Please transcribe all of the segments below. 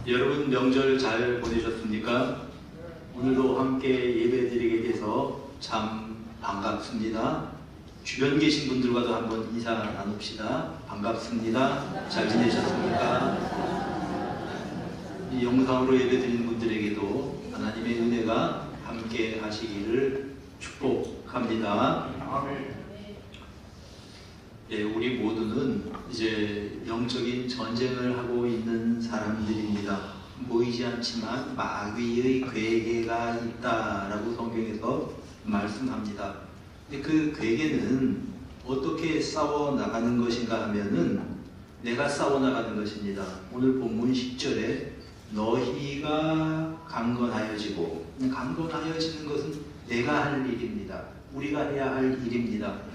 여러분 명절 잘 보내셨습니까? 오늘도 함께 예배드리게 돼서 참 반갑습니다. 주변 계신 분들과도 한번 인사 나눕시다. 반갑습니다. 잘 지내셨습니까? 이 영상으로 예배드리는 분들에게도 하나님의 은혜가 함께 하시기를 축복합니다. 아멘. 예, 우리 모두는 이제 영적인 전쟁을 하고 있는 사람들입니다. 보이지 않지만 마귀의 괴계가 있다라고 성경에서 말씀합니다. 근데 그 괴계는 어떻게 싸워 나가는 것인가 하면은 내가 싸워 나가는 것입니다. 오늘 본문 10절에 너희가 강건하여지고, 강건하여지는 것은 내가 할 일입니다. 우리가 해야 할 일입니다.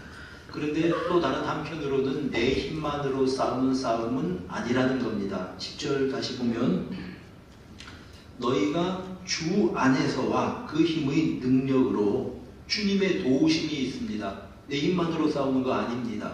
그런데 또 다른 한편으로는 내 힘만으로 싸우는 싸움은 아니라는 겁니다. 10절 다시 보면 너희가 주 안에서와 그 힘의 능력으로 주님의 도우심이 있습니다. 내 힘만으로 싸우는 거 아닙니다.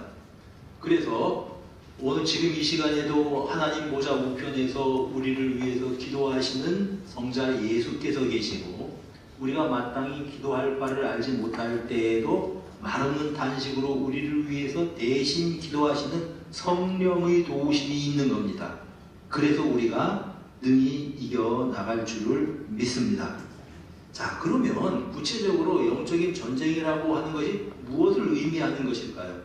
그래서 오늘 지금 이 시간에도 하나님 보좌 우편에서 우리를 위해서 기도하시는 성자 예수께서 계시고, 우리가 마땅히 기도할 바를 알지 못할 때에도 말없는 단식으로 우리를 위해서 대신 기도하시는 성령의 도우심이 있는 겁니다. 그래서 우리가 능히 이겨나갈 줄을 믿습니다. 자, 그러면 구체적으로 영적인 전쟁이라고 하는 것이 무엇을 의미하는 것일까요?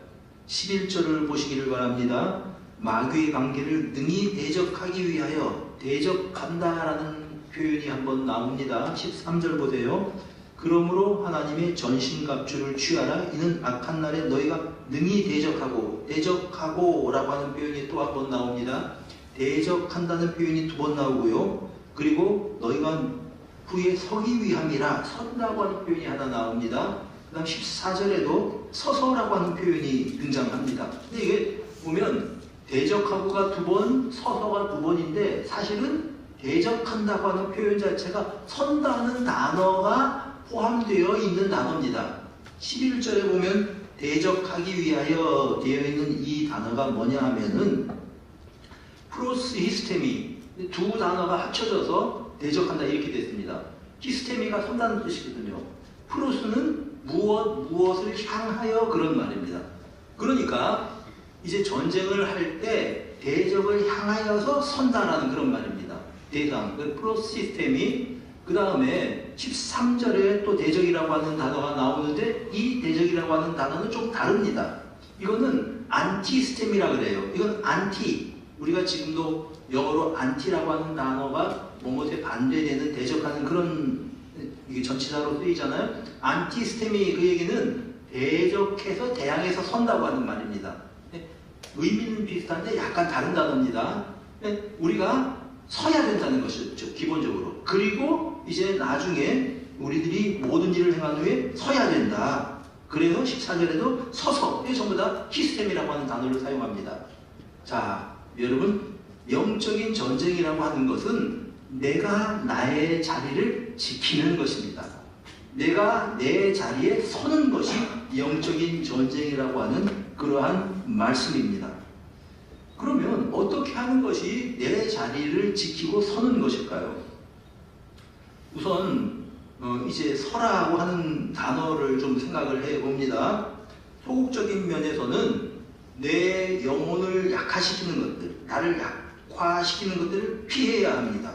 11절을 보시기를 바랍니다. 마귀의 관계를 능히 대적하기 위하여 대적한다라는 표현이 한번 나옵니다. 13절 보세요. 그러므로 하나님의 전신갑주를 취하라. 이는 악한 날에 너희가 능히 대적하고 라고 하는 표현이 또 한 번 나옵니다. 대적한다는 표현이 두 번 나오고요. 그리고 너희가 후에 서기 위함이라, 선다고 하는 표현이 하나 나옵니다. 그 다음 14절에도 서서라고 하는 표현이 등장합니다. 근데 이게 보면 대적하고가 두 번, 서서가 두 번인데 사실은 대적한다고 하는 표현 자체가 선다는 단어가 포함되어 있는 단어입니다. 11절에 보면 대적하기 위하여 되어 있는 이 단어가 뭐냐 하면은 프로스 히스테미, 두 단어가 합쳐져서 대적한다 이렇게 됐습니다. 히스테미가 선다는 뜻이거든요. 프로스는 무엇을 향하여 그런 말입니다. 그러니까 이제 전쟁을 할 때 대적을 향하여서 선다라는 그런 말입니다. 대상, 프로스 시스템이. 그 다음에 13절에 또 대적이라고 하는 단어가 나오는데 이 대적이라고 하는 단어는 좀 다릅니다. 이거는 안티스템이라 그래요. 이건 안티, 우리가 지금도 영어로 안티라고 하는 단어가 뭐뭐에 반대되는, 대적하는 그런, 이게 전치사로 쓰이잖아요. 안티스템이 그 얘기는 대적해서 대항해서 선다고 하는 말입니다. 의미는 비슷한데 약간 다른 단어입니다. 우리가 서야 된다는 것이죠, 기본적으로. 그리고 이제 나중에 우리들이 모든 일을 행한 후에 서야 된다. 그래서 14절에도 서서, 이게 전부 다 히스템이라고 하는 단어를 사용합니다. 자, 여러분, 영적인 전쟁이라고 하는 것은 내가 나의 자리를 지키는 것입니다. 내가 내 자리에 서는 것이 영적인 전쟁이라고 하는 그러한 말씀입니다. 그러면 어떻게 하는 것이 내 자리를 지키고 서는 것일까요? 우선 이제 서라고 하는 단어를 좀 생각을 해봅니다. 소극적인 면에서는 내 영혼을 약화시키는 것들, 나를 약화시키는 것들을 피해야 합니다.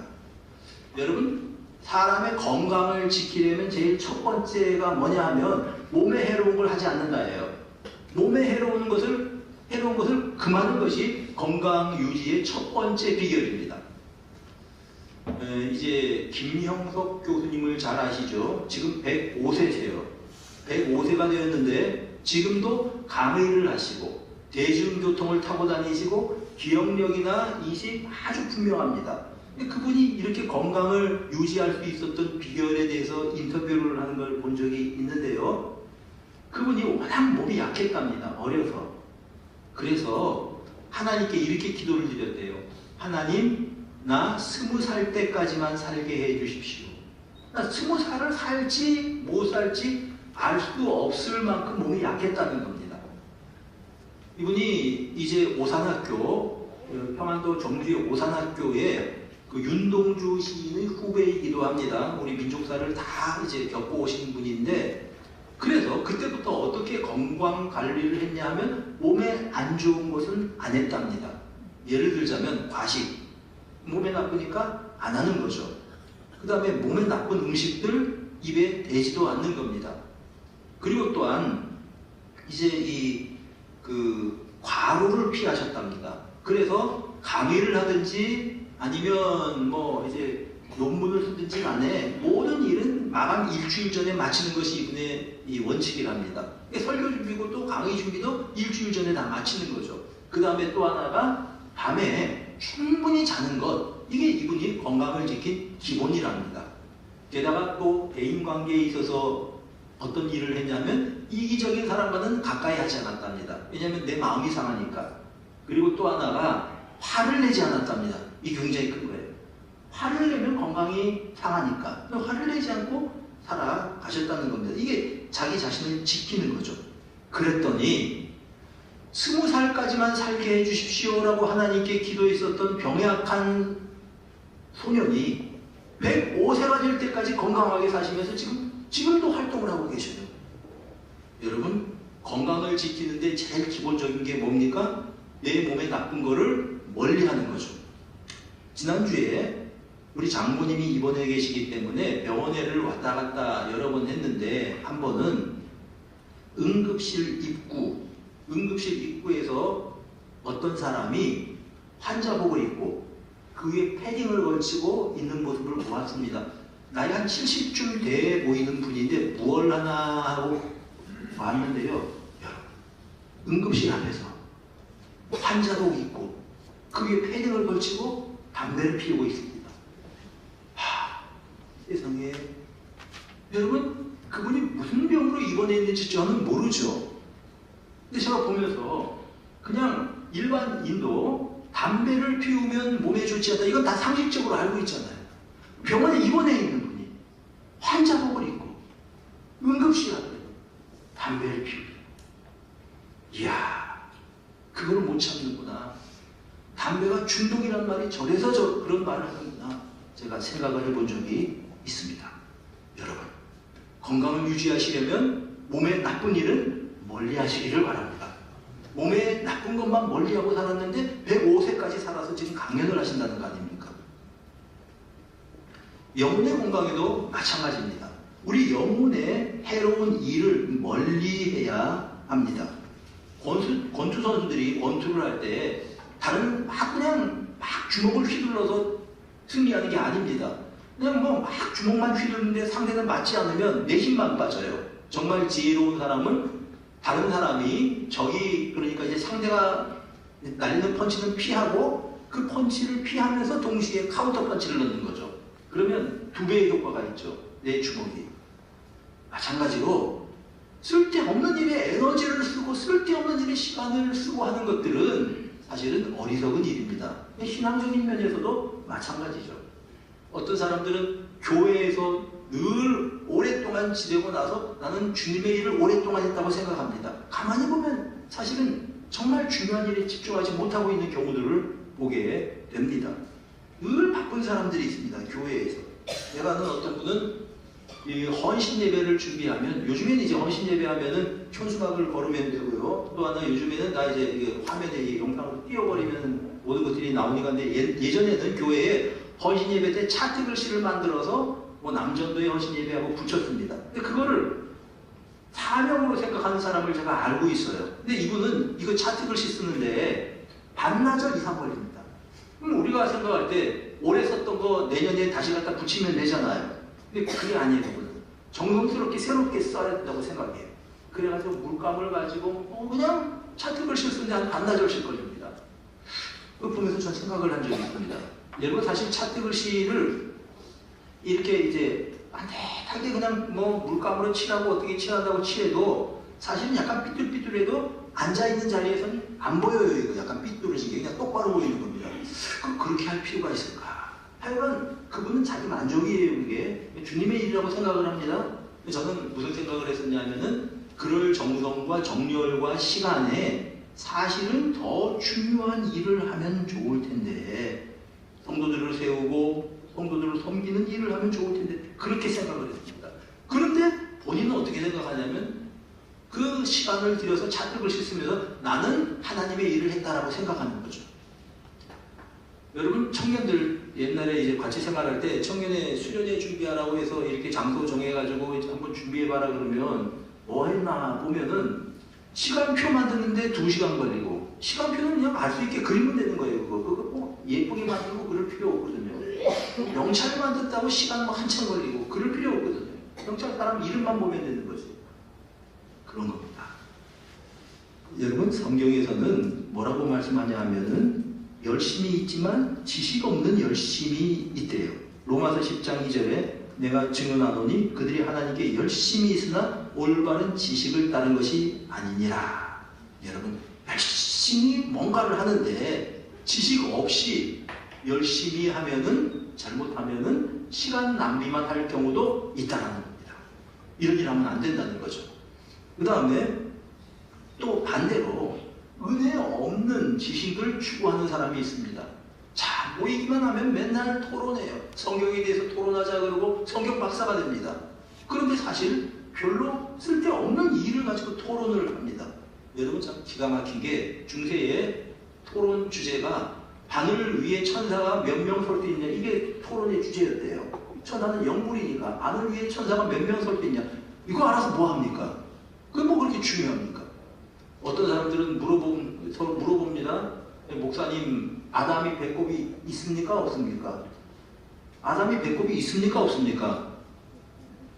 여러분, 사람의 건강을 지키려면 제일 첫 번째가 뭐냐 하면 몸에 해로운 걸 하지 않는다예요. 몸에 해로운 것을 금하는 것이 건강 유지의 첫 번째 비결입니다. 이제 김형석 교수님을 잘 아시죠? 지금 105세세요. 105세가 되었는데 지금도 강의를 하시고 대중교통을 타고 다니시고 기억력이나 인식 아주 분명합니다. 그분이 이렇게 건강을 유지할 수 있었던 비결에 대해서 인터뷰를 하는 걸 본 적이 있는데요. 그분이 워낙 몸이 약했답니다. 어려서. 그래서 하나님께 이렇게 기도를 드렸대요. 하나님, 나 20살 때까지만 살게 해 주십시오. 나 20살을 살지 못 살지 알 수 없을 만큼 몸이 약했다는 겁니다. 이분이 이제 오산학교, 평안도 정주의 오산학교에 그 윤동주 시인의 후배이기도 합니다. 우리 민족사를 다 이제 겪고 오신 분인데, 그래서 그때부터 어떻게 건강 관리를 했냐 하면 몸에 안 좋은 것은 안 했답니다. 예를 들자면 과식, 몸에 나쁘니까 안 하는 거죠. 그 다음에 몸에 나쁜 음식들 입에 대지도 않는 겁니다. 그리고 또한 이제 과로를 피하셨답니다. 그래서 강의를 하든지 아니면 뭐 이제 논문을 쓰든지 간에 모든 일은 마감 일주일 전에 마치는 것이 이분의 이 원칙이랍니다. 설교 준비고 또 강의 준비도 일주일 전에 다 마치는 거죠. 그 다음에 또 하나가 밤에 충분히 자는 것, 이게 이분이 건강을 지킨 기본이랍니다. 게다가 또 대인관계에 있어서 어떤 일을 했냐면 이기적인 사람과는 가까이 하지 않았답니다. 왜냐하면 내 마음이 상하니까. 그리고 또 하나가 화를 내지 않았답니다. 이게 굉장히 큰 거예요. 화를 내면 건강이 상하니까 화를 내지 않고 살아가셨다는 겁니다. 이게 자기 자신을 지키는 거죠. 그랬더니 20살까지만 살게 해주십시오라고 하나님께 기도했었던 병약한 소년이 105세가 될 때까지 건강하게 사시면서 지금도 활동을 하고 계셔요. 여러분, 건강을 지키는데 제일 기본적인 게 뭡니까? 내 몸에 나쁜 거를 멀리하는 거죠. 지난주에 우리 장모님이 입원해 계시기 때문에 병원에를 왔다 갔다 여러 번 했는데, 한 번은 응급실 입구에서 어떤 사람이 환자복을 입고 그 위에 패딩을 걸치고 있는 모습을 보았습니다. 나이 한 70쯤 돼 보이는 분인데 무얼 하나 하고 왔는데요. 응급실 앞에서 환자복 입고 그 위에 패딩을 걸치고 담배를 피우고 있습니다. 세상에. 여러분, 그분이 무슨 병으로 입원해 있는지 저는 모르죠. 근데 제가 보면서 그냥 일반인도 담배를 피우면 몸에 좋지 않다, 이건 다 상식적으로 알고 있잖아요. 병원에 입원해 있는 분이 환자복을 입고 응급실 앞에 담배를 피우고, 이야, 그걸 못 참는구나. 담배가 중독이란 말이 저래서 그런 말을 하는구나, 제가 생각을 해본 적이 있습니다. 여러분, 건강을 유지하시려면 몸에 나쁜 일은 멀리 하시기를 바랍니다. 몸에 나쁜 것만 멀리하고 살았는데 105세까지 살아서 지금 강연을 하신다는 거 아닙니까? 영혼의 건강에도 마찬가지입니다. 우리 영혼의 해로운 일을 멀리해야 합니다. 권투 선수들이 권투를 할 때 다른 그냥 주먹을 휘둘러서 승리하는 게 아닙니다. 그냥 막 주먹만 휘두르는데 상대는 맞지 않으면 내 힘만 빠져요. 정말 지혜로운 사람은 다른 사람이 그러니까 이제 상대가 날리는 펀치는 피하고 그 펀치를 피하면서 동시에 카운터 펀치를 넣는 거죠. 그러면 2배의 효과가 있죠. 내 주먹이. 마찬가지로 쓸데없는 일에 에너지를 쓰고 쓸데없는 일에 시간을 쓰고 하는 것들은 사실은 어리석은 일입니다. 신앙적인 면에서도 마찬가지죠. 어떤 사람들은 교회에서 늘 오랫동안 지내고 나서 나는 주님의 일을 오랫동안 했다고 생각합니다. 가만히 보면 사실은 정말 중요한 일에 집중하지 못하고 있는 경우들을 보게 됩니다. 늘 바쁜 사람들이 있습니다. 교회에서. 내가 아는 어떤 분은 이 헌신 예배를 준비하면, 요즘에는 이제 헌신 예배하면은 현수막을 걸으면 되고요. 또 하나 요즘에는 나 이제 화면에 영상으로 띄워버리면 모든 것들이 나오니까. 근데 예전에는 교회에 헌신 예배 때 차트 글씨를 만들어서 남전도에 헌신 예배하고 붙였습니다. 근데 그거를 사명으로 생각하는 사람을 제가 알고 있어요. 근데 이분은 이거 차트 글씨 쓰는데 반나절 이상 걸립니다. 그럼 우리가 생각할 때 올해 썼던 거 내년에 다시 갖다 붙이면 되잖아요. 근데 그게 아니에요. 그분은 정성스럽게 새롭게 써야 된다고 생각해요. 그래가지고 물감을 가지고 그냥 차트 글씨를 쓰는데 한 반나절씩 걸립니다. 그걸 보면서 전 생각을 한 적이 있습니다. 여러분, 사실 차트 글씨를 이렇게 이제 한대하게 그냥 물감으로 칠하고 어떻게 칠한다고 칠해도 사실은 약간 삐뚤삐뚤해도 앉아있는 자리에서는 안 보여요. 이거 약간 삐뚤어지게 그냥 똑바로 보이는 겁니다. 그렇게 할 필요가 있을까? 하여간 그분은 자기 만족이에요. 그게 주님의 일이라고 생각을 합니다. 저는 무슨 생각을 했었냐면은 그럴 정성과 정열과 시간에 사실은 더 중요한 일을 하면 좋을 텐데, 성도들을 세우고 그렇게 생각을 했습니다. 그런데 본인은 어떻게 생각하냐면 그 시간을 들여서 자택을 씻으면서 나는 하나님의 일을 했다라고 생각하는 거죠. 여러분 청년들 옛날에 이제 같이 생활할 때 청년회 수련회 준비하라고 해서 이렇게 장소 정해가지고 한번 준비해봐라 그러면 뭐 했나 보면은 시간표 만드는데 2시간 걸리고 시간표는 그냥 알 수 있게 그리면 되는 거예요. 그거 뭐 예쁘게 만들고 그럴 필요 없거든요. 명찰 만든다고 시간 뭐 한참 걸리고 그럴 필요 없거든요. 명찰 사람 이름만 보면 되는 거지. 그런 겁니다. 여러분 성경에서는 뭐라고 말씀하냐 하면은 열심이 있지만 지식 없는 열심이 있대요. 로마서 10장 2절에 내가 증언하노니 그들이 하나님께 열심이 있으나 올바른 지식을 따른 것이 아니니라. 여러분 열심히 뭔가를 하는데 지식 없이 열심히 하면은 잘못하면은 시간 낭비만 할 경우도 있다는 겁니다. 이런 일 하면 안 된다는 거죠. 그 다음에 또 반대로 은혜 없는 지식을 추구하는 사람이 있습니다. 자, 모이기만 하면 맨날 토론해요. 성경에 대해서 토론하자 그러고 성경 박사가 됩니다. 그런데 사실 별로 쓸데없는 일을 가지고 토론을 합니다. 여러분 참 기가 막힌 게 중세의 토론 주제가 바늘 위에 천사가 몇 명 설 수 있냐, 이게 토론의 주제였대요. 천사는 영불이니까 바늘 위에 천사가 몇 명 설 수 있냐, 이거 알아서 뭐 합니까? 그게 뭐 그렇게 중요합니까? 어떤 사람들은 서로 물어봅니다. 목사님, 아담이 배꼽이 있습니까? 없습니까? 아담이 배꼽이 있습니까? 없습니까?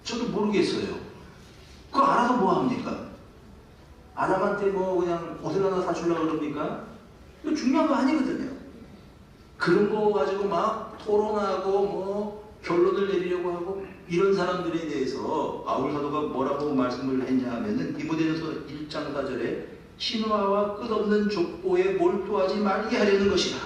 저도 모르겠어요. 그거 알아서 뭐 합니까? 아담한테 뭐 그냥 옷을 하나 사주려고 그럽니까? 이거 중요한 거 아니거든요. 그런 거 가지고 막 토론하고 뭐 결론을 내리려고 하고 이런 사람들에 대해서 바울 사도가 뭐라고 말씀을 했냐 하면은 디모데전서 1장 4절에 신화와 끝없는 족보에 몰두하지 말게 하려는 것이다.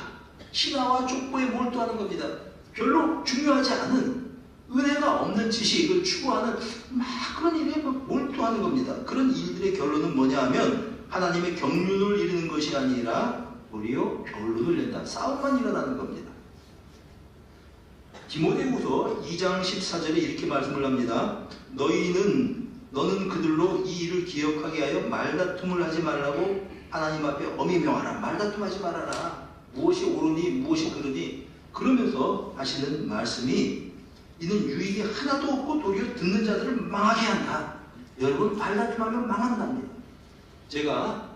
신화와 족보에 몰두하는 겁니다. 별로 중요하지 않은 은혜가 없는 지식을 추구하는 막 그런 일에 몰두하는 겁니다. 그런 일들의 결론은 뭐냐 하면 하나님의 경륜을 이루는 것이 아니라 오히려 결론을 낸다. 싸움만 일어나는 겁니다. 디모데후서 2장 14절에 이렇게 말씀을 합니다. 너는 그들로 이 일을 기억하게 하여 말다툼을 하지 말라고 하나님 앞에 엄히 명하라. 말다툼하지 말아라. 무엇이 옳으니 무엇이 그르니 그러면서 하시는 말씀이 이는 유익이 하나도 없고 도리어 듣는 자들을 망하게 한다. 여러분 말다툼하면 망한답니다. 제가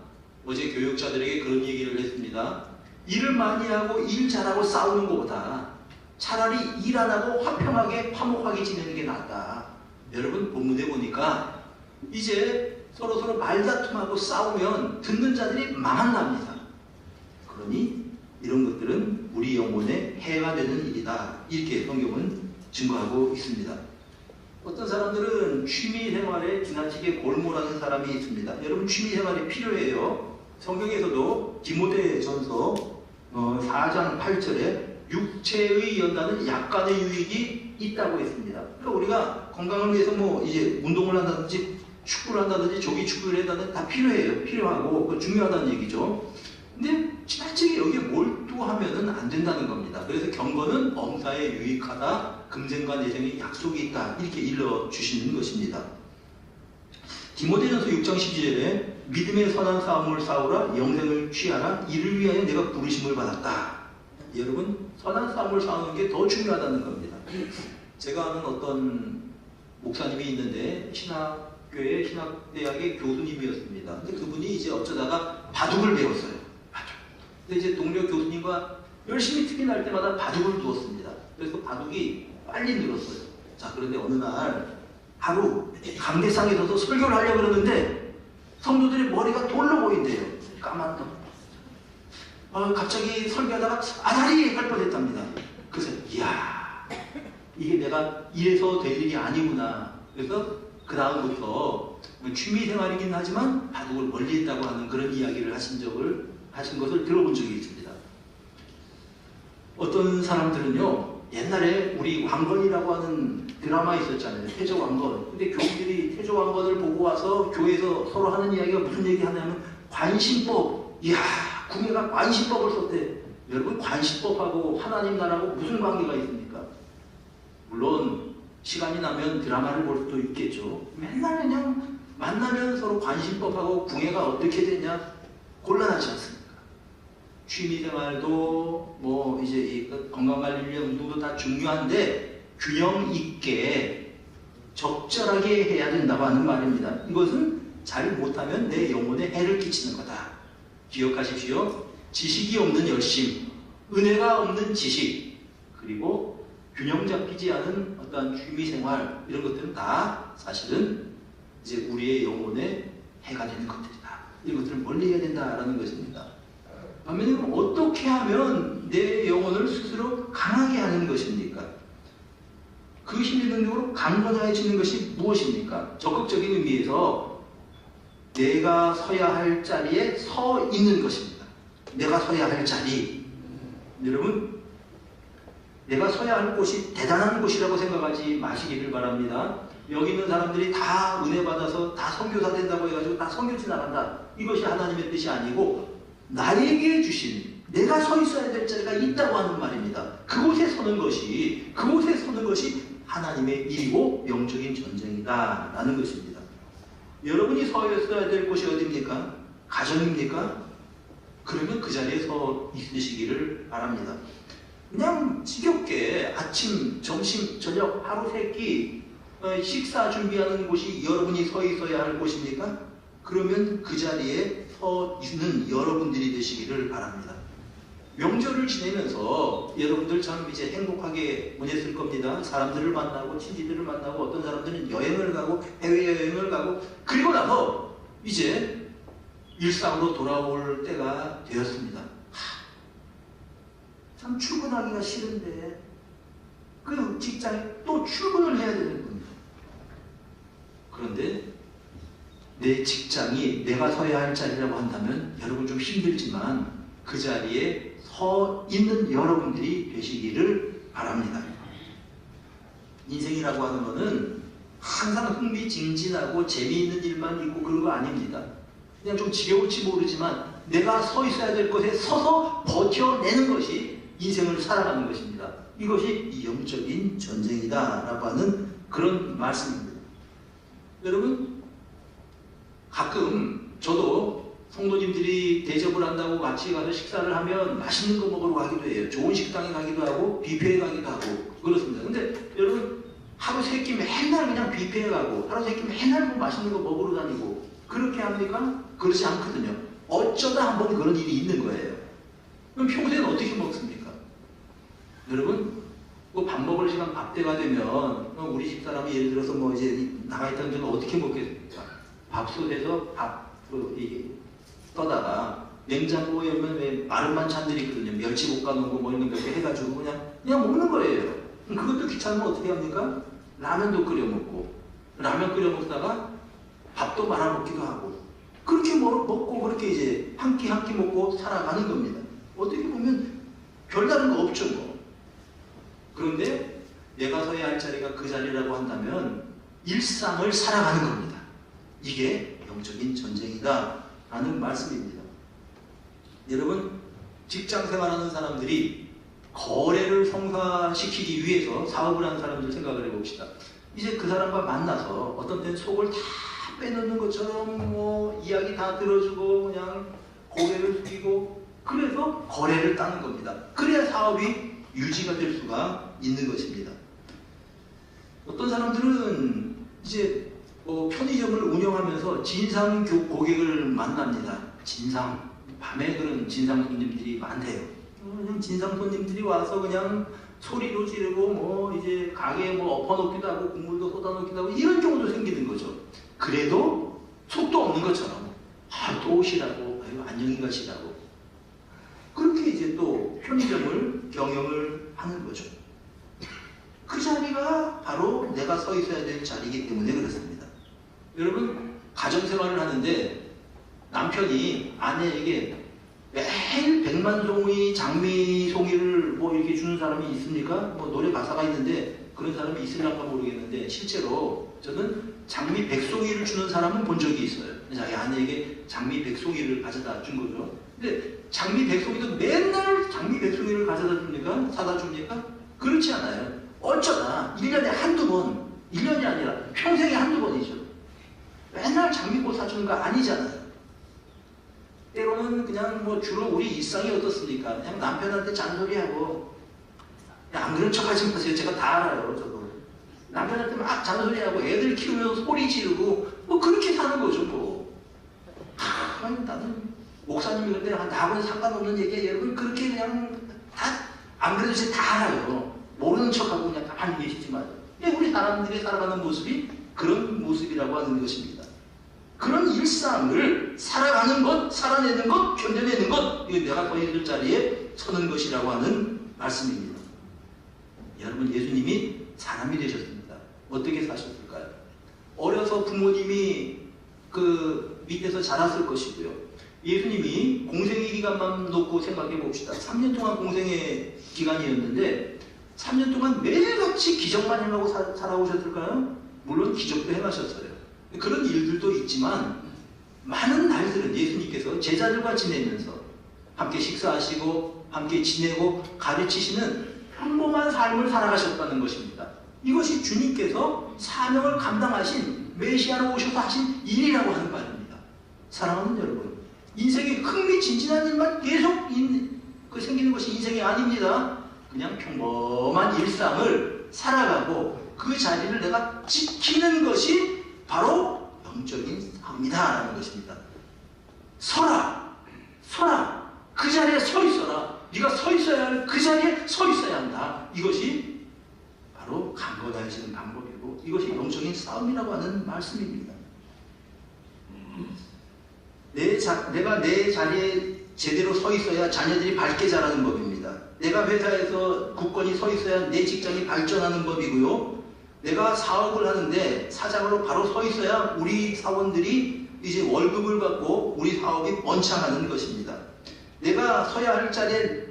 어제 교육자들에게 그런 얘기를 했습니다. 일을 많이 하고 일 잘하고 싸우는 것보다 차라리 일 안 하고 화평하게 화목하게 지내는 게 낫다. 여러분 본문에 보니까 이제 서로 말다툼하고 싸우면 듣는 자들이 망한답니다. 그러니 이런 것들은 우리 영혼에 해가 되는 일이다. 이렇게 성경은 증거하고 있습니다. 어떤 사람들은 취미생활에 지나치게 골몰하는 사람이 있습니다. 여러분 취미생활이 필요해요. 성경에서도 디모데전서 4장 8절에 육체의 연단은 약간의 유익이 있다고 했습니다. 그러니까 우리가 건강을 위해서 뭐 이제 운동을 한다든지 축구를 한다든지 조기 축구를 한다든지 다 필요해요. 필요하고 그 중요하다는 얘기죠. 근데 지나치게 여기에 몰두하면은 안 된다는 겁니다. 그래서 경건은 범사에 유익하다. 금생과 내생에 약속이 있다. 이렇게 일러주시는 것입니다. 디모데전서 6장 12절에 믿음의 선한 싸움을 싸우라. 영생을 취하라. 이를 위하여 내가 부르심을 받았다. 여러분 선한 싸움을 싸우는 게 더 중요하다는 겁니다. 제가 아는 어떤 목사님이 있는데 신학교의 신학대학의 교수님이었습니다. 근데 그분이 이제 어쩌다가 바둑을 배웠어요. 바둑. 근데 이제 동료 교수님과 열심히 특기 날 때마다 바둑을 두었습니다. 그래서 바둑이 빨리 늘었어요. 자, 그런데 어느 날 하루 강대상에 서서 설교를 하려고 그러는데 성도들의 머리가 돌로 보인대요. 까만 거. 갑자기 설교하다가 아다리 할 뻔했답니다. 그래서 이야, 이게 내가 이래서 될 일이 아니구나. 그래서 그 다음부터 취미생활이긴 하지만 바둑을 멀리 했다고 하는 그런 이야기를 하신 것을 들어본 적이 있습니다. 어떤 사람들은요, 옛날에 우리 왕건이라고 하는 드라마 있었잖아요. 태조왕건. 근데 교우들이 태조왕건을 보고 와서 교회에서 서로 하는 이야기가 무슨 얘기 하냐면 관심법. 이야, 구미가 관심법을 썼대. 여러분 관심법하고 하나님 나라하고 무슨 관계가 있습니까? 물론 시간이 나면 드라마를 볼 수도 있겠죠. 맨날 그냥 만나면 서로 관심법하고 궁예가 어떻게 되냐 곤란하지 않습니까? 취미생활도 뭐 이제 이 건강관리 운동도 다 중요한데 균형 있게 적절하게 해야 된다고 하는 말입니다. 이것은 잘 못하면 내 영혼에 해를 끼치는 거다. 기억하십시오. 지식이 없는 열심, 은혜가 없는 지식, 그리고 균형 잡히지 않은 어떤 취미생활 이런 것들은 다 사실은 이제 우리의 영혼에 해가 되는 것들이다. 이런 것들을 멀리 해야 된다라는 것입니다. 반면에 어떻게 하면 내 영혼을 스스로 강하게 하는 것입니까? 그 힘의 능력으로 강건해지는 것이 무엇입니까? 적극적인 의미에서 내가 서야 할 자리에 서 있는 것입니다. 내가 서야 할 자리. 여러분, 내가 서야 할 곳이 대단한 곳이라고 생각하지 마시기를 바랍니다. 여기 있는 사람들이 다 은혜 받아서 다 선교사 된다고 해가지고 다 선교지 나간다. 이것이 하나님의 뜻이 아니고 나에게 주신 내가 서 있어야 될 자리가 있다고 하는 말입니다. 그곳에 서는 것이 하나님의 일이고 영적인 전쟁이다 라는 것입니다. 여러분이 서 있어야 될 곳이 어디입니까? 가정입니까? 그러면 그 자리에 서 있으시기를 바랍니다. 그냥 지겹게 아침, 점심, 저녁, 하루 세끼 식사 준비하는 곳이 여러분이 서 있어야 할 곳입니까? 그러면 그 자리에 서 있는 여러분들이 되시기를 바랍니다. 명절을 지내면서 여러분들 참 이제 행복하게 보냈을 겁니다. 사람들을 만나고 친지들을 만나고 어떤 사람들은 여행을 가고 해외여행을 가고 그리고 나서 이제 일상으로 돌아올 때가 되었습니다. 참 출근하기가 싫은데 그 직장에 또 출근을 해야 되는 겁니다. 그런데 내 직장이 내가 서야 할 자리라고 한다면 여러분 좀 힘들지만 그 자리에 서 있는 여러분들이 되시기를 바랍니다. 인생이라고 하는 것은 항상 흥미진진하고 재미있는 일만 있고 그런 거 아닙니다. 그냥 좀 지겨울지 모르지만 내가 서 있어야 될 곳에 서서 버텨내는 것이 인생을 살아가는 것입니다. 이것이 영적인 전쟁이다 라고 하는 그런 말씀입니다. 여러분, 가끔 저도 성도님들이 대접을 한다고 같이 가서 식사를 하면 맛있는 거 먹으러 가기도 해요. 좋은 식당에 가기도 하고 뷔페에 가기도 하고 그렇습니다. 근데 여러분, 하루 세 끼 맨날 그냥 뷔페에 가고 하루 세 끼 맨날 뭐 맛있는 거 먹으러 다니고 그렇게 합니까? 그렇지 않거든요. 어쩌다 한번 그런 일이 있는 거예요. 그럼 평소에는 어떻게 먹습니까? 여러분, 그 밥 먹을 시간 밥때가 되면 우리 집사람이 예를 들어서 뭐 이제 나가 있다는 데는 어떻게 먹겠습니까? 밥솥에서 밥 이게 떠다가 냉장고에 오면 왜 마른 반찬들이 있거든요. 멸치 볶아놓은 거 뭐 이런 거 몇 개 해가지고 그냥 먹는 거예요. 그것도 귀찮으면 어떻게 합니까? 라면도 끓여 먹고 라면 끓여 먹다가 밥도 말아 먹기도 하고 그렇게 먹고 그렇게 이제 한 끼 한 끼 먹고 살아가는 겁니다. 어떻게 보면 별다른 거 없죠 뭐. 그런데 내가 서야 할 자리가 그 자리라고 한다면 일상을 살아가는 겁니다. 이게 영적인 전쟁이다 라는 말씀입니다. 여러분, 직장 생활하는 사람들이 거래를 성사시키기 위해서 사업을 하는 사람들 생각을 해봅시다. 이제 그 사람과 만나서 어떤 때는 속을 다 빼놓는 것처럼 뭐 이야기 다 들어주고 그냥 고개를 숙이고 그래서 거래를 따는 겁니다. 그래야 사업이 유지가 될 수가 있는 것입니다. 어떤 사람들은 이제 편의점을 운영하면서 진상 고객을 만납니다. 진상. 밤에 그런 진상 손님들이 많대요. 그냥 진상 손님들이 와서 그냥 소리로 지르고 뭐 이제 가게에 뭐 엎어놓기도 하고 국물도 쏟아놓기도 하고 이런 경우도 생기는 거죠. 그래도 속도 없는 것처럼 또 오시라고 안녕히 가시라고 그렇게 이제 또 편의점을 경영을 하는 거죠. 그 자리가 바로 내가 서 있어야 될 자리이기 때문에 그렇습니다. 여러분, 가정생활을 하는데 남편이 아내에게 매일 100만 송이 장미송이를 뭐 이렇게 주는 사람이 있습니까? 뭐 노래 가사가 있는데 그런 사람이 있을까 모르겠는데 실제로 저는 장미 100송이를 주는 사람은 본 적이 있어요. 자기 아내에게 장미 100송이를 가져다 준 거죠. 근데 장미 100송이도 맨날 장미 100송이를 가져다 줍니까? 사다 줍니까? 그렇지 않아요. 어쩌다 1년에 한두 번, 1년이 아니라 평생에 한두 번이죠. 맨날 장미꽃 사주는 거 아니잖아요. 때로는 그냥 뭐 주로 우리 일상이 어떻습니까? 그냥 남편한테 잔소리하고, 안 그런 척 하지 마세요. 제가 다 알아요, 저도. 남편한테 막 잔소리하고 애들 키우면서 소리 지르고 뭐 그렇게 사는 거죠, 뭐. 나는 목사님이 근데 나하고는 상관없는 얘기야. 여러분 그렇게 그냥 다, 안 그래도 제가 다 알아요. 모르는 척하고 그냥 가만히 계시지만 우리 사람들이 살아가는 모습이 그런 모습이라고 하는 것입니다. 그런 일상을 살아가는 것, 살아내는 것, 견뎌내는 것, 이거 내가 서 있을 자리에 서는 것이라고 하는 말씀입니다. 여러분, 예수님이 사람이 되셨습니다. 어떻게 사셨을까요? 어려서 부모님이 그 밑에서 자랐을 것이고요. 예수님이 공생의 기간만 놓고 생각해 봅시다. 3년 동안 공생의 기간이었는데 3년 동안 매일같이 기적만 행하고 살아오셨을까요? 물론 기적도 행하셨어요. 그런 일들도 있지만 많은 날들은 예수님께서 제자들과 지내면서 함께 식사하시고 함께 지내고 가르치시는 평범한 삶을 살아가셨다는 것입니다. 이것이 주님께서 사명을 감당하신 메시아로 오셔서 하신 일이라고 하는 말입니다. 사랑하는 여러분, 인생이 흥미진진한 일만 계속 생기는 것이 인생이 아닙니다. 그냥 평범한 일상을 살아가고 그 자리를 내가 지키는 것이 바로 영적인 삶이다라는 것입니다. 서라, 그 자리에 서 있어라. 네가 서 있어야 할 그 자리에 서 있어야 한다. 이것이 바로 강건해지는 방법이고 이것이 영적인 싸움이라고 하는 말씀입니다. 내가 내 자리에 제대로 서 있어야 자녀들이 밝게 자라는 법입니다. 내가 회사에서 굳건히 서 있어야 내 직장이 발전하는 법이고요. 내가 사업을 하는데 사장으로 바로 서 있어야 우리 사원들이 이제 월급을 받고 우리 사업이 번창하는 것입니다. 내가 서야 할 자리에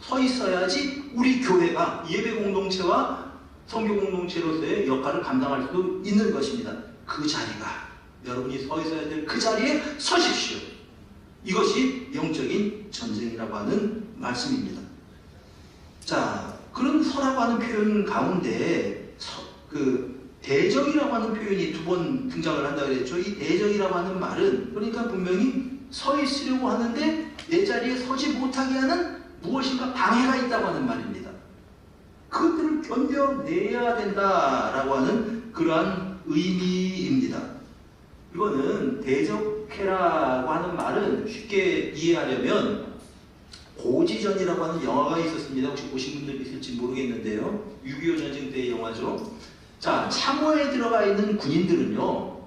서 있어야지 우리 교회가 예배 공동체와 선교 공동체로서의 역할을 감당할 수 있는 것입니다. 그 자리가 여러분이 서 있어야 될 그 자리에 서십시오. 이것이 영적인 전쟁이라고 하는 말씀입니다. 자, 그런 서라고 하는 표현 가운데 대적이라고 하는 표현이 두 번 등장을 한다고 그랬죠. 이 대적이라고 하는 말은 그러니까 분명히 서 있으려고 하는데 내 자리에 서지 못하게 하는 무엇인가 방해가 있다고 하는 말입니다. 그것들을 견뎌내야 된다라고 하는 그러한 의미입니다. 이거는 대적해라고 하는 말은 쉽게 이해하려면 고지전이라고 하는 영화가 있었습니다. 혹시 보신 분들 있을지 모르겠는데요. 6.25 전쟁 때의 영화죠. 자, 참호에 들어가 있는 군인들은요,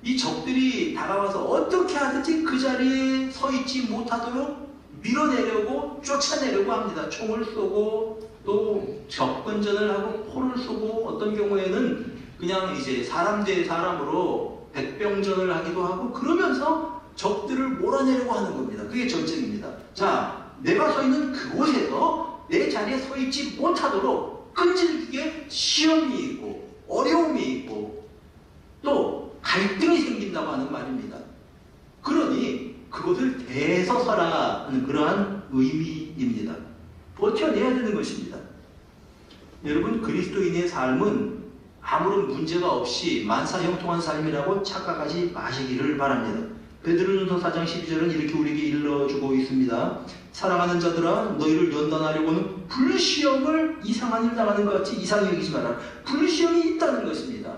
이 적들이 다가와서 어떻게 하든지 그 자리에 서 있지 못하도록 밀어내려고 쫓아내려고 합니다. 총을 쏘고 또 접근전을 하고 포를 쏘고 어떤 경우에는 그냥 이제 사람 대 사람으로 백병전을 하기도 하고 그러면서 적들을 몰아내려고 하는 겁니다. 그게 전쟁입니다. 자, 내가 서 있는 그곳에서 내 자리에 서 있지 못하도록 끈질기게 시험이 있고 어려움이 있고 또 갈등이 생긴다고 하는 말입니다. 그러니 그것을 대서서라 하는 그러한 의미입니다. 버텨내야 되는 것입니다. 여러분, 그리스도인의 삶은 아무런 문제가 없이 만사형통한 삶이라고 착각하지 마시기를 바랍니다. 베드로전서 4장 12절은 이렇게 우리에게 일러주고 있습니다. 사랑하는 자들아, 너희를 연단하려고는 불시험을 이상한 일 당하는 것 같이 이상히 여기지 마라. 불시험이 있다는 것입니다.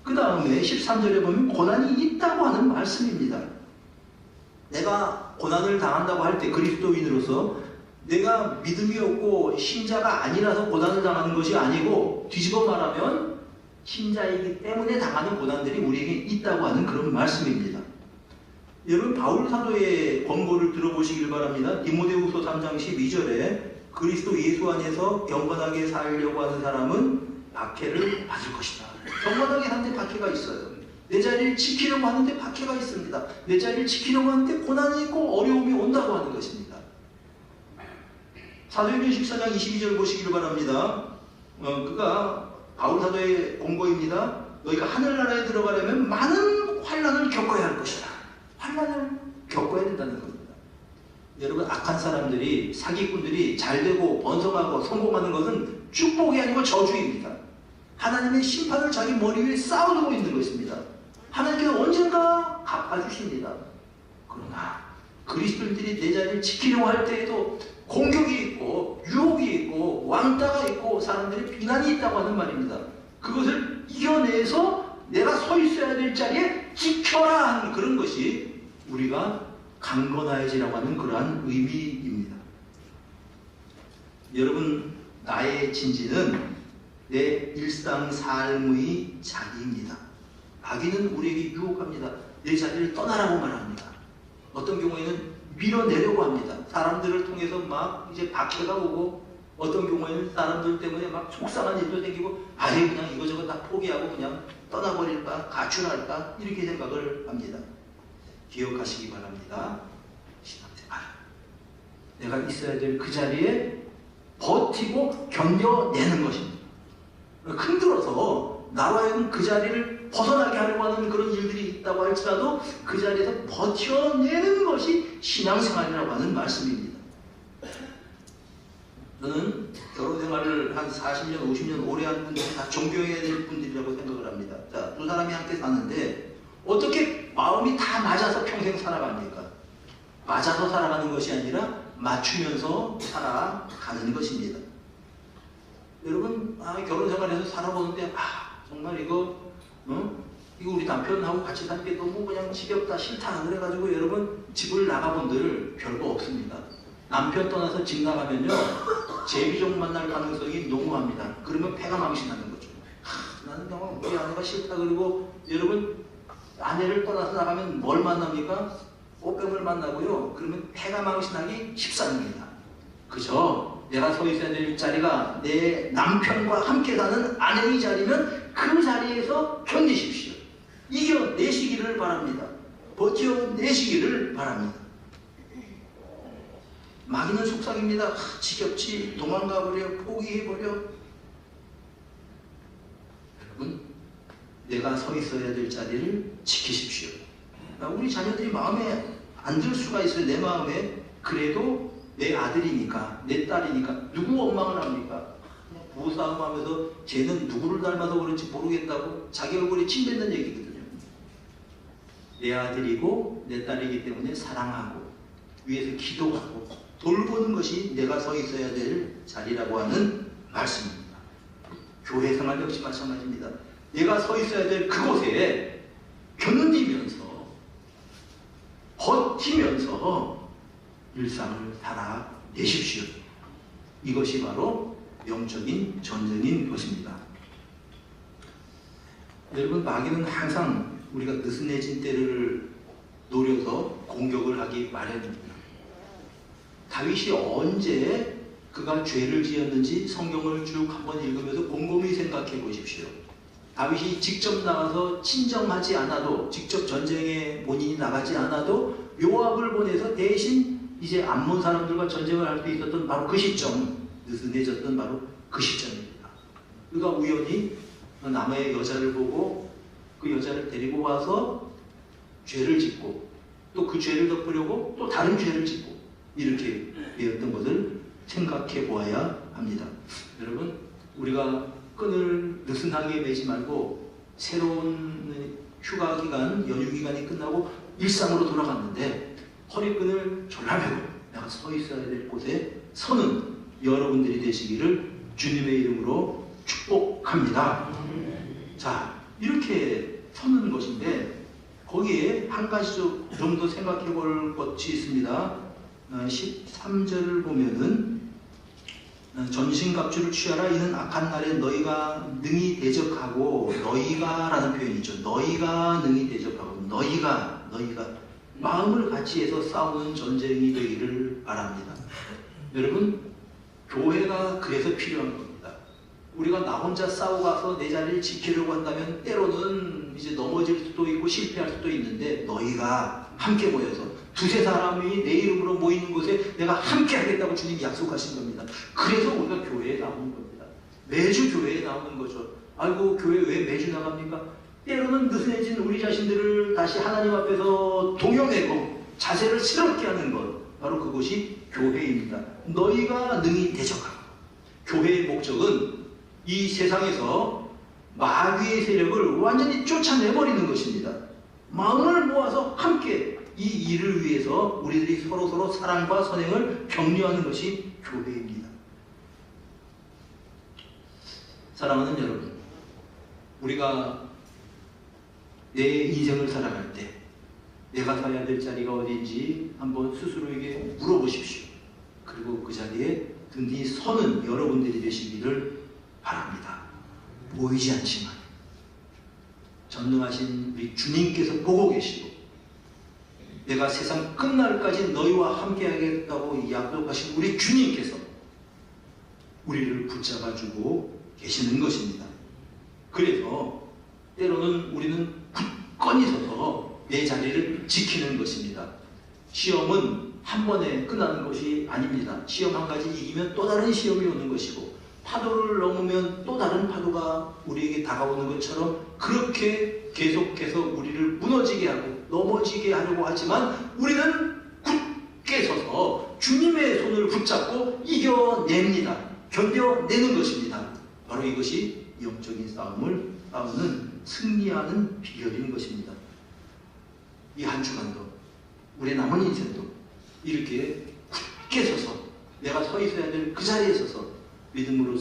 그 다음에 13절에 보면 고난이 있다고 하는 말씀입니다. 내가 고난을 당한다고 할 때 그리스도인으로서 내가 믿음이 없고 신자가 아니라서 고난을 당하는 것이 아니고 뒤집어 말하면 신자이기 때문에 당하는 고난들이 우리에게 있다고 하는 그런 말씀입니다. 여러분, 바울 사도의 권고를 들어보시길 바랍니다. 디모데후서 3장 12절에 그리스도 예수 안에서 경건하게 살려고 하는 사람은 박해를 받을 것이다. 경건하게 사는데 박해가 있어요. 내 자리를 지키려고 하는데 박해가 있습니다. 내 자리를 지키려고 하는데 고난이 있고 어려움이 온다고 하는 것입니다. 사도행전 14장 22절 보시길 바랍니다. 그가 바울 사도의 권고입니다. 너희가 하늘나라에 들어가려면 많은 환난을 겪어야 할 것이다. 환난을 겪어야 된다는 겁니다. 여러분, 악한 사람들이, 사기꾼들이 잘되고 번성하고 성공하는 것은 축복이 아니고 저주입니다. 하나님의 심판을 자기 머리 위에 쌓아두고 있는 것입니다. 하나님께서 언젠가 갚아주십니다. 그러나 그리스도인들이 내 자리를 지키려고 할 때에도 공격이 있고 유혹이 있고 왕따가 있고 사람들의 비난이 있다고 하는 말입니다. 그것을 이겨내서 내가 서 있어야 될 자리에 지켜라 하는 그런 것이 우리가 강건하여지라고 하는 그러한 의미입니다. 여러분, 나의 진지는 내 일상 삶의 자리입니다. 마귀는 우리에게 유혹합니다. 내 자리를 떠나라고 말합니다. 어떤 경우에는 밀어내려고 합니다. 사람들을 통해서 막 이제 박해가 오고, 어떤 경우에는 사람들 때문에 막 속상한 일도 생기고, 아예 그냥 이거저거 다 포기하고 그냥 떠나버릴까, 가출할까, 이렇게 생각을 합니다. 기억하시기 바랍니다. 신앙생활, 내가 있어야 될 그 자리에 버티고 견뎌내는 것입니다. 흔들어서 나와의 그 자리를 벗어나게 하려고 하는 그런 일들이 있다고 할지라도 그 자리에서 버텨내는 것이 신앙생활이라고 하는 말씀입니다. 저는 결혼생활을 한 40년, 50년 오래 한 분들이 다 존경해야 될 분들이라고 생각을 합니다. 자, 두 사람이 함께 사는데 어떻게 마음이 다 맞아서 평생 살아갑니까? 맞아서 살아가는 것이 아니라 맞추면서 살아가는 것입니다. 여러분, 결혼생활에서 살아보는데 정말 이거 우리 남편하고 같이 살 때 너무 그냥 지겹다, 싫다 그래가지고 여러분 집을 나가본들 별거 없습니다. 남편 떠나서 집 나가면요 제비종 만날 가능성이 농후합니다. 그러면 폐가 망신하는 거죠. 나는 그냥 우리 아내가 싫다. 그리고 여러분, 아내를 떠나서 나가면 뭘 만납니까? 꽃뱀을 만나고요. 그러면 폐가 망신하기 십상입니다. 그죠? 내가 서 있어야 될 자리가 내 남편과 함께 사는 아내의 자리면 그 자리에서 견디십시오. 이겨내시기를 바랍니다. 버텨내시기를 바랍니다. 마귀는 속삭입니다. 지겹지, 도망가버려, 포기해버려. 여러분, 내가 서 있어야 될 자리를 지키십시오. 우리 자녀들이 마음에 안 들 수가 있어요. 내 마음에. 그래도 내 아들이니까, 내 딸이니까 누구 원망을 합니까? 부부싸움하면서 쟤는 누구를 닮아서 그런지 모르겠다고 자기 얼굴에 침 뱉는 얘기거든요. 내 아들이고 내 딸이기 때문에 사랑하고 위에서 기도하고 돌보는 것이 내가 서 있어야 될 자리라고 하는 말씀입니다. 교회 생활 역시 마찬가지입니다. 내가 서 있어야 될 그곳에 견디면서 버티면서 일상을 살아내십시오. 이것이 바로 영적인 전쟁인 것입니다. 여러분, 마귀는 항상 우리가 느슨해진 때를 노려서 공격을 하기 마련입니다. 다윗이 언제 그가 죄를 지었는지 성경을 쭉 한번 읽으면서 곰곰이 생각해 보십시오. 다윗이 직접 나가서 친정하지 않아도, 직접 전쟁에 본인이 나가지 않아도 요압을 보내서 대신 이제 암몬 사람들과 전쟁을 할 수 있었던 바로 그 시점, 느슨해졌던 바로 그 시점입니다. 그가 우연히 남의 여자를 보고 그 여자를 데리고 와서 죄를 짓고 또 그 죄를 덮으려고 또 다른 죄를 짓고 이렇게 되었던 것을 생각해 보아야 합니다. 여러분, 우리가 끈을 느슨하게 매지 말고 새로운 휴가 기간, 연휴 기간이 끝나고 일상으로 돌아갔는데 허리끈을 졸라매고 내가 서 있어야 될 곳에 서는 여러분들이 되시기를 주님의 이름으로 축복합니다. 자, 이렇게 서는 것인데 거기에 한 가지 좀 더 생각해 볼 것이 있습니다. 13절을 보면은 전신갑주를 취하라. 이는 악한 날에 너희가 능히 대적하고, 너희가 라는 표현이죠. 너희가 능히 대적하고, 너희가 마음을 같이 해서 싸우는 전쟁이 되기를 바랍니다. 여러분, 교회가 그래서 필요한 겁니다. 우리가 나 혼자 싸우고 가서 내 자리를 지키려고 한다면 때로는 이제 넘어질 수도 있고 실패할 수도 있는데, 너희가 함께 모여서 두세 사람이 내 이름으로 모이는 곳에 내가 함께 하겠다고 주님이 약속하신 겁니다. 그래서 우리가 교회에 나오는 겁니다. 매주 교회에 나오는 거죠. 아이고, 교회 왜 매주 나갑니까? 때로는 느슨해진 우리 자신들을 다시 하나님 앞에서 동요내고 자세를 새롭게 하는 것, 바로 그것이 교회입니다. 너희가 능히 대적하고. 교회의 목적은 이 세상에서 마귀의 세력을 완전히 쫓아내버리는 것입니다. 마음을 모아서 함께 이 일을 위해서 우리들이 서로서로 사랑과 선행을 격려하는 것이 교회입니다. 사랑하는 여러분, 우리가 내 인생을 살아갈 때 내가 서야 될 자리가 어디인지 한번 스스로에게 물어보십시오. 그리고 그 자리에 든든히 서는 여러분들이 되시기를 바랍니다. 보이지 않지만 전능하신 우리 주님께서 보고 계시고 내가 세상 끝날까지 너희와 함께 하겠다고 약속하신 우리 주님께서 우리를 붙잡아주고 계시는 것입니다. 그래서 때로는 우리는 굳건히 서서 내 자리를 지키는 것입니다. 시험은 한 번에 끝나는 것이 아닙니다. 시험 한 가지 이기면 또 다른 시험이 오는 것이고 파도를 넘으면 또 다른 파도가 우리에게 다가오는 것처럼 그렇게 계속해서 우리를 무너지게 하고 넘어지게 하려고 하지만 우리는 굳게 서서 주님의 손을 붙잡고 이겨냅니다. 견뎌내는 것입니다. 바로 이것이 영적인 싸움을 싸우는 승리하는 비결인 것입니다. 이 한 주간도 우리의 남은 인생도 이렇게 굳게 서서 내가 서 있어야 될 그 자리에 서서 믿음으로